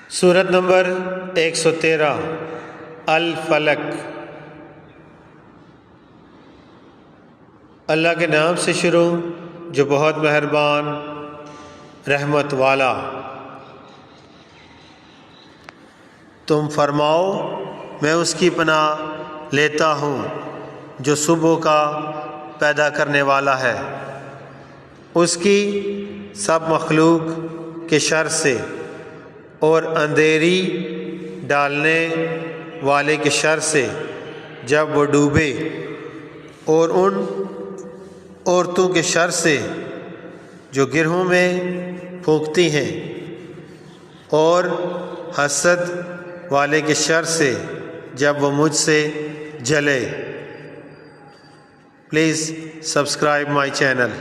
سورت نمبر 113 الفلق۔ اللہ کے نام سے شروع جو بہت مہربان رحمت والا۔ تم فرماؤ میں اس کی پناہ لیتا ہوں جو صبح کا پیدا کرنے والا ہے، اس کی سب مخلوق کے شر سے اور اندھیری ڈالنے والے کے شر سے جب وہ ڈوبے، اور ان عورتوں کے شر سے جو گرہوں میں پھونکتی ہیں، اور حسد والے کے شر سے جب وہ مجھ سے جلے۔ Please subscribe my channel.